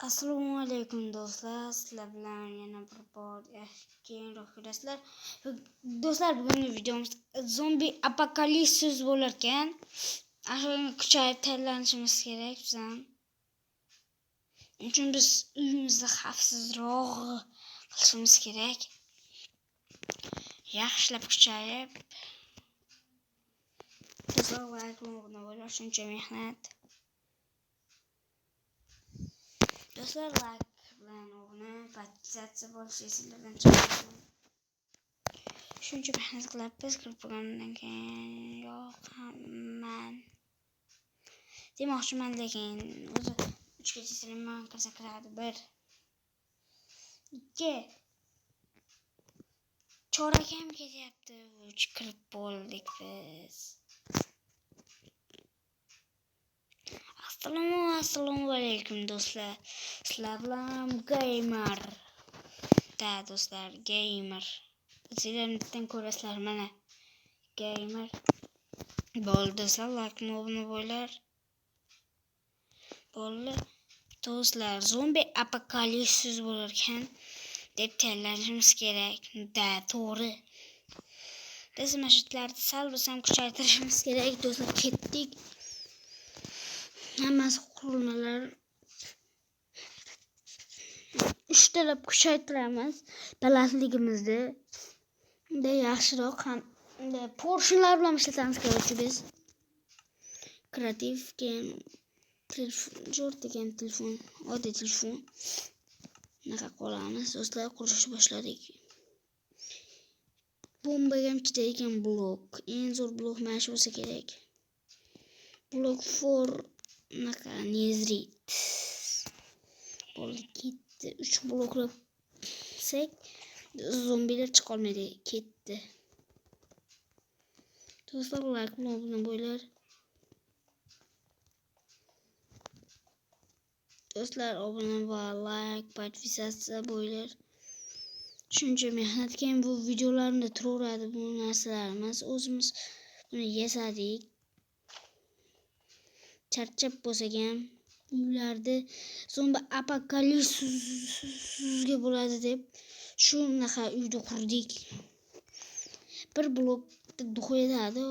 Assalomu alaykum do'stlar. Sizlar bilan yana bir bor keyinroq ko'rasizlar. Do'stlar, bugungi videomiz zombi apokalipsis bo'lar ekan. Ahvolga kuchayib tayyorlanishimiz kerak bizdan. Uchun biz uyimizni xavfsizroq qilishimiz kerak. Yaxshilab kuchayib. Do'stlar, like shuncha mehnat. Do'stlar, like bilan obuna podpisatsiya bo'lishi sizlardan so'rayman. Shuncha mehnat qilibmiz, kirib bo'lgandan keyin yo'qman demoqchiman, lekin o'zi 3 gacha streamman kirsa kiradi. 1 2 chorak ham kelyapti. 3 kirib bo'ldik biz. Assalomu alaykum do'stlar. Sizlar bilan gamer. Do'stlar, gamer. Sizlardan ko'rasizlar mana. Gamer. Bo'ldi, like obuna bo'lar. Bo'ldi. Do'stlar, zombi apokalipsis bo'lar ekan deb tayyorlanishimiz kerak. To'g'ri. Biz mashitlarni sal bo'lsam kuchaytirishimiz kerak. Do'stlar, ketdik. Hammasi qurilmalar 3 talab kuchaytiramiz balandligimizni. Yaxshiroq ham portionlar bilan ishlatamiz kerak biz. Kreativ keyin telefon, oddiy telefon naqa qolamiz. Do'stlar, qurishni boshladik. Bombaga ham chidaydigan blok. Eng zo'r blok mana shu bo'lsa kerak. Blok 4 naqa nezrit. Bo'ldi, ketdi. 3 bloklab qilsak zombilar chiqa olmaydi, ketdi. Do'stlar, like bilan bo'ylar. Do'stlar, obuna va like, podpisatsiya bo'ylar. Shuncha mehnat keyin bu videolarni turaveradi bu narsalarimiz. O'zimiz buni yasadik. Charchab bo'lsak ham uylarda zombi apokalipsisga bo'ladi deb shunaqa uyni qurdik. Bir blokda qo'yadi,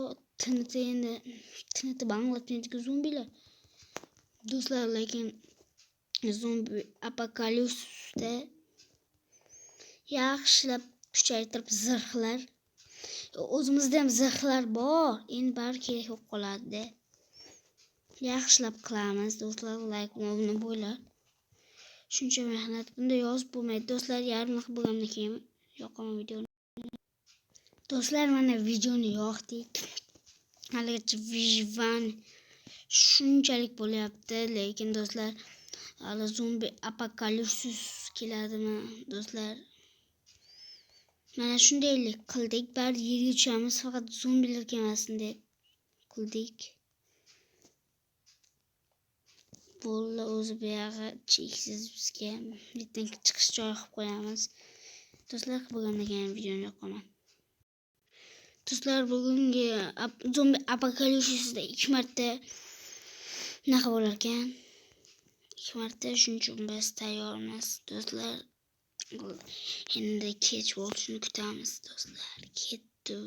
tiniti banglatmaydiku zombilar. Do'stlar, lekin zombi apokalipsisda yaxshilab kuchaytirib zirhlar. O'zimizda ham zirhlar bor. Endi bari kerak bo'lib qoladi. Yaxshilab qilamiz do'stlar, like obuna bo'lar. Shuncha mehnat bunda yozib bo'lmaydi do'stlar. Yarim bo'lgandan keyin yoqaman videoni. Do'stlar, mana videoni yoqdik. Haligacha vijvan shunchalik bo'lyapti, lekin do'stlar, hali zombi apokalipsis keladimi do'stlar? Mana shundaylik qildik. Bari yerga tushamiz, faqat zombilar kelmasin deb qildik. Bo'ldi, o'zi bu yog'i cheksiz bizga yerdan chiqish joyi qilib qo'yamiz. Do'stlar, bo'lgandan keyin videoni yoqaman. Do'stlar, bugungi zombi apokalipsisda 2 marta naqa bo'lar ekan. 2 marta, shuning uchun biz tayyormiz do'stlar. Endi kech bo'lishini kutamiz do'stlar. Ketdi.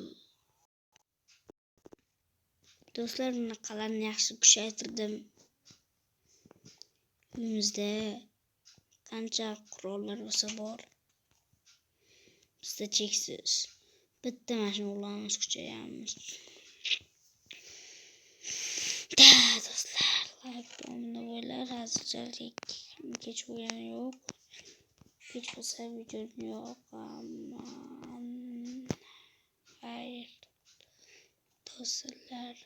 Do'stlar, bunaqalarni yaxshi kuchaytirdim. Uyimizda qancha qurollar bo'lsa bor. Bizda cheksiz. Bitta mashina olamiz, kuchayamiz. Do'stlar, like obuna bo'lar. Hozirchalik kech bo'lgani yo'q. Kech bo'lsa videoni yoqaman. Xayr do'stlar.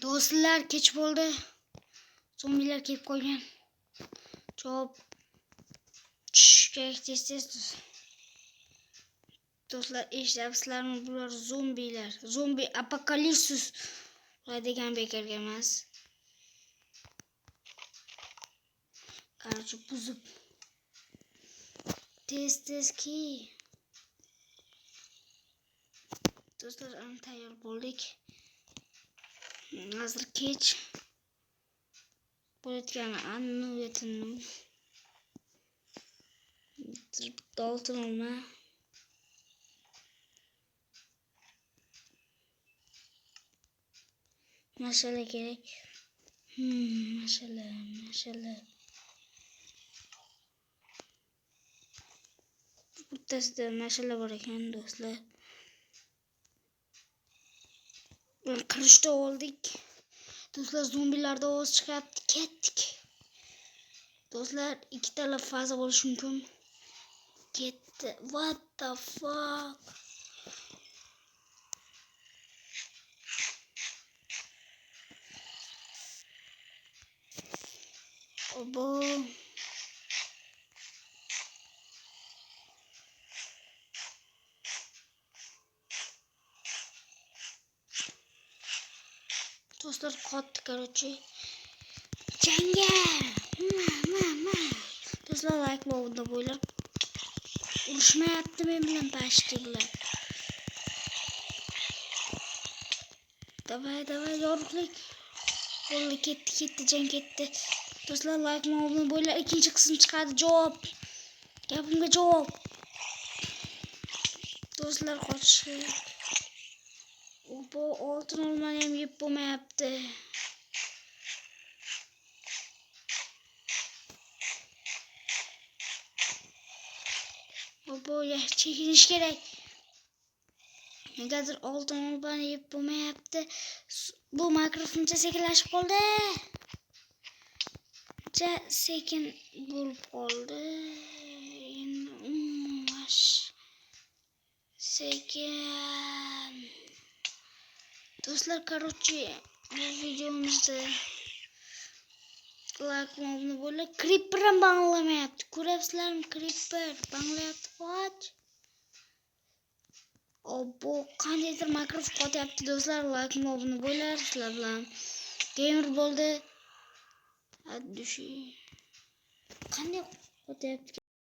Do'stlar, kech bo'ldi. Zombilar kelib qolgan. Javob kerak tez. Do'stlar, eshityapsizlarmi? Bular zombilar. Zombi apokalipsis degan bekorga emas. Qarchi buzib. Tez ki. Do'stlar, tayyor bo'ldik. Hozir kech qo'yayotgani annuiyatimni bitta oltin olma. Mash'ala kerak. Mash'ala. Bittasida mash'ala bor ekan do'stlar. Qirishda oldik. Do'stlar, zombilarda ovoz chiqyapti. Ketdik. Do'stlar, ikkita faza bo'lishi mumkin. Ketdi. What the fuck? Obo. Do'stlar, qotdi, короче. Jangga. Do'stlar, like bo'ldi bo'ylar. Urushmayapti men bilan pashtilar. Davay, yorug'lik. Bo'ldi, ketdi, jang ketdi. Do'stlar, like bo'ldi bo'ylar. Ikkinchi qism chiqadi. Javob. Gapimga javob. Do'stlar, qochish. Bu oltin olmani ham yeb bo'lmayapti. Bu chekinish kerak. Negadir oltin olmani yeb bo'lmayapti. Bu mikrofoncha sekinlashib qoldi. Sekin bo'lib qoldi. Sekin. Do'stlar, короче, bu videomizda like mobni bo'lib creeper ham banglamayapti. Ko'ryapsizlarmi? Creeper banglayapti. What? Bu qandaydir mikrofon qotyapti do'stlar. Like mobni bo'lar. Sizlar bilan gamer bo'ldi. Qanday qotyapti?